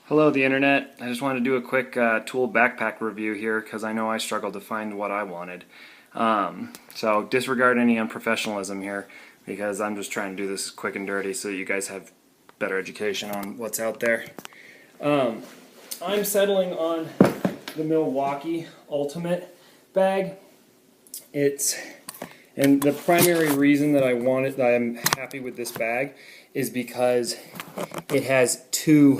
Hello, the internet. I just wanted to do a quick tool backpack review here because I know I struggled to find what I wanted. So disregard any unprofessionalism here because I'm just trying to do this quick and dirty so that you guys have better education on what's out there. I'm settling on the Milwaukee Ultimate bag. And the primary reason that I'm happy with this bag is because it has two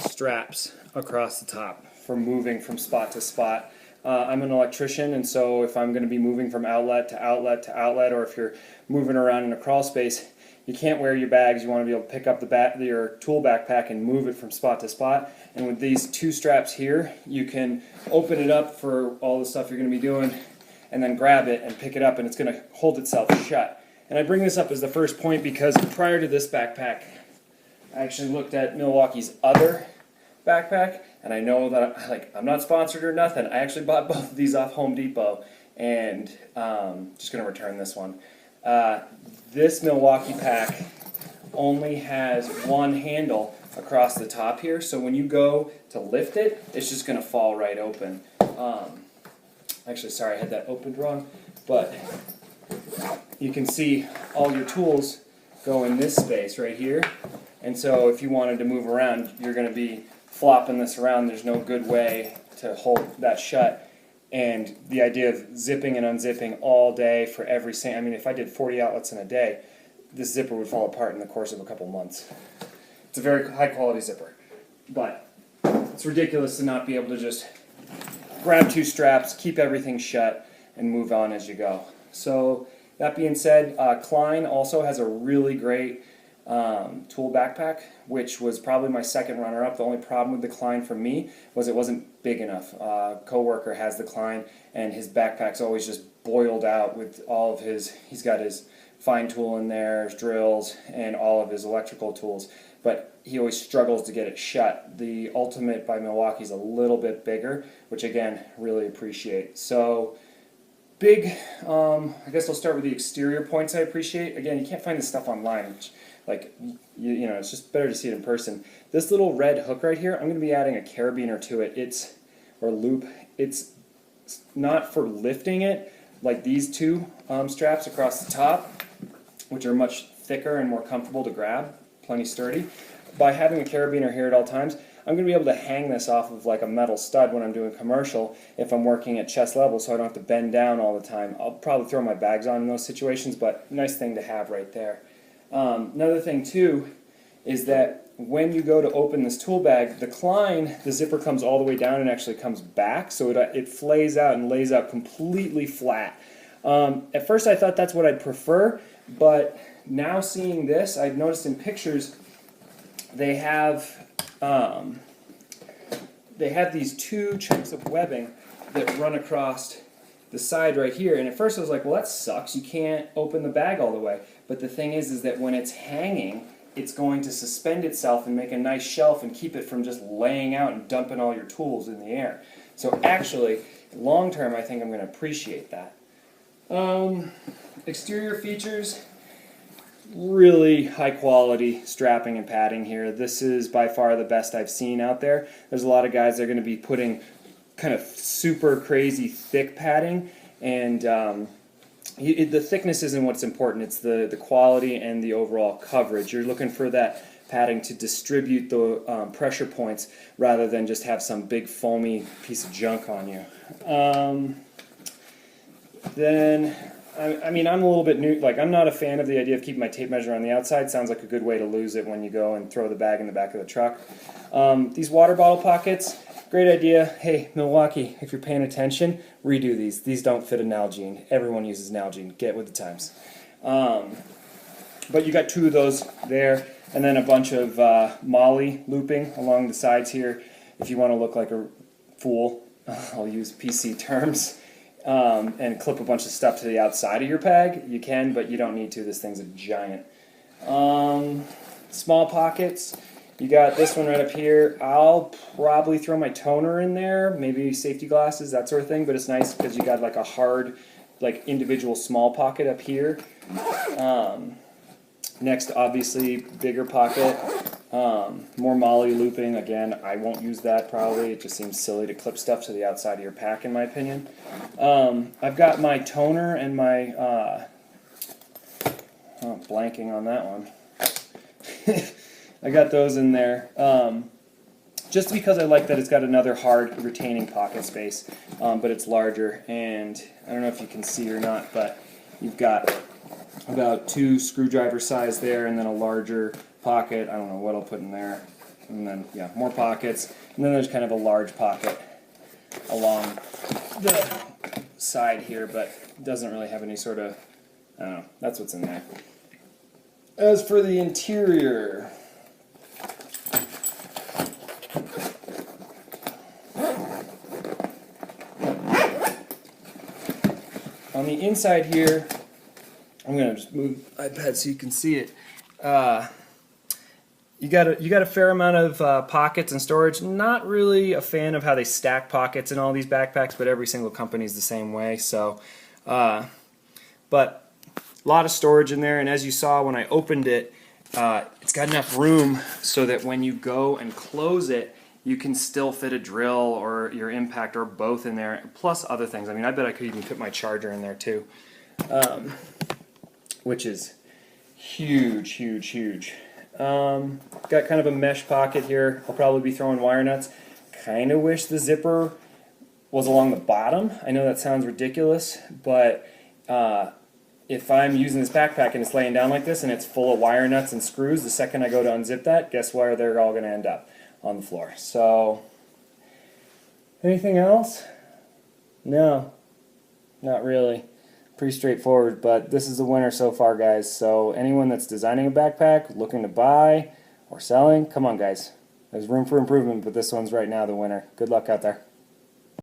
straps across the top for moving from spot to spot. I'm an electrician, and so if I'm going to be moving from outlet to outlet to outlet, or if you're moving around in a crawl space, you can't wear your bags. You want to be able to pick up your tool backpack and move it from spot to spot. And with these two straps here, you can open it up for all the stuff you're going to be doing, and then grab it and pick it up, and it's going to hold itself shut. And I bring this up as the first point because prior to this backpack, I actually looked at Milwaukee's other backpack, and I know that I'm not sponsored or nothing. I actually bought both of these off Home Depot, and just going to return this one. This Milwaukee pack only has one handle across the top here, so when you go to lift it, it's just going to fall right open. Actually, sorry, I had that opened wrong, but you can see all your tools go in this space right here, and so if you wanted to move around, you're going to be flopping this around. There's no good way to hold that shut, and the idea of zipping and unzipping all day for every single, I mean, if I did 40 outlets in a day, this zipper would fall apart in the course of a couple months. It's a very high quality zipper, but it's ridiculous to not be able to just grab two straps, keep everything shut, and move on as you go. So that being said, Klein also has a really great tool backpack, which was probably my second runner-up. The only problem with the Klein for me was it wasn't big enough. Coworker has the Klein, and his backpack's always just boiled out with all of he's got his fine tool in there, his drills, and all of his electrical tools, but he always struggles to get it shut. The Ultimate by Milwaukee is a little bit bigger, which again, really appreciate. So big, I guess I'll start with the exterior points I appreciate. Again, you can't find this stuff online. Like, you know, it's just better to see it in person. This little red hook right here, I'm going to be adding a carabiner to it. Or loop. It's not for lifting it, like these two straps across the top, which are much thicker and more comfortable to grab, plenty sturdy. By having a carabiner here at all times, I'm going to be able to hang this off of like a metal stud when I'm doing commercial if I'm working at chest level, so I don't have to bend down all the time. I'll probably throw my bags on in those situations, but nice thing to have right there. Another thing too is that when you go to open this tool bag, the Klein, the zipper comes all the way down and actually comes back, so it flays out and lays out completely flat. At first I thought that's what I'd prefer, but now seeing this, I've noticed in pictures they have these two chunks of webbing that run across the side right here, and at first I was like, well, that sucks, you can't open the bag all the way. But the thing is that when it's hanging, it's going to suspend itself and make a nice shelf and keep it from just laying out and dumping all your tools in the air. So actually, long term, I think I'm going to appreciate that. Exterior features, really high quality strapping and padding here. This is by far the best I've seen out there. There's a lot of guys that are going to be putting kind of super crazy thick padding, and the thickness isn't what's important. It's the quality and the overall coverage. You're looking for that padding to distribute the pressure points rather than just have some big foamy piece of junk on you. Then I mean, I'm a little bit new. Like, I'm not a fan of the idea of keeping my tape measure on the outside. Sounds like a good way to lose it when you go and throw the bag in the back of the truck. These water bottle pockets, great idea. Hey, Milwaukee, if you're paying attention, redo these. These don't fit a Nalgene. Everyone uses Nalgene. Get with the times. But you got two of those there, and then a bunch of molly looping along the sides here. If you want to look like a fool, I'll use PC terms. And clip a bunch of stuff to the outside of your bag, you can, but you don't need to. This thing's a giant. Small pockets. You got this one right up here. I'll probably throw my toner in there, maybe safety glasses, that sort of thing, but it's nice because you got like a hard, like individual small pocket up here. Next, obviously, bigger pocket More molly looping. Again, I won't use that probably. It just seems silly to clip stuff to the outside of your pack, in my opinion. I've got my toner and my blanking on that one. I got those in there. Just because I like that it's got another hard retaining pocket space, but it's larger, and I don't know if you can see or not, but you've got about 2 screwdriver size there, and then a larger pocket. I don't know what I'll put in there, and then yeah, more pockets, and then there's kind of a large pocket along the side here, but it doesn't really have any sort of, I don't know, that's what's in there. As for the interior, on the inside here, I'm going to just move the iPad so you can see it. You got a fair amount of pockets and storage. Not really a fan of how they stack pockets in all these backpacks, but every single company is the same way. So, but a lot of storage in there, and as you saw when I opened it, it's got enough room so that when you go and close it, you can still fit a drill or your impact or both in there, plus other things. I mean, I bet I could even put my charger in there too, which is huge, huge, huge. Got kind of a mesh pocket here. I'll probably be throwing wire nuts. Kind of wish the zipper was along the bottom. I know that sounds ridiculous, but if I'm using this backpack and it's laying down like this and it's full of wire nuts and screws, the second I go to unzip that, guess where they're all going to end up? On the floor. So, anything else? No, not really. Pretty straightforward, but this is the winner so far, guys. So anyone that's designing a backpack, looking to buy or selling, come on, guys. There's room for improvement, but this one's right now the winner. Good luck out there.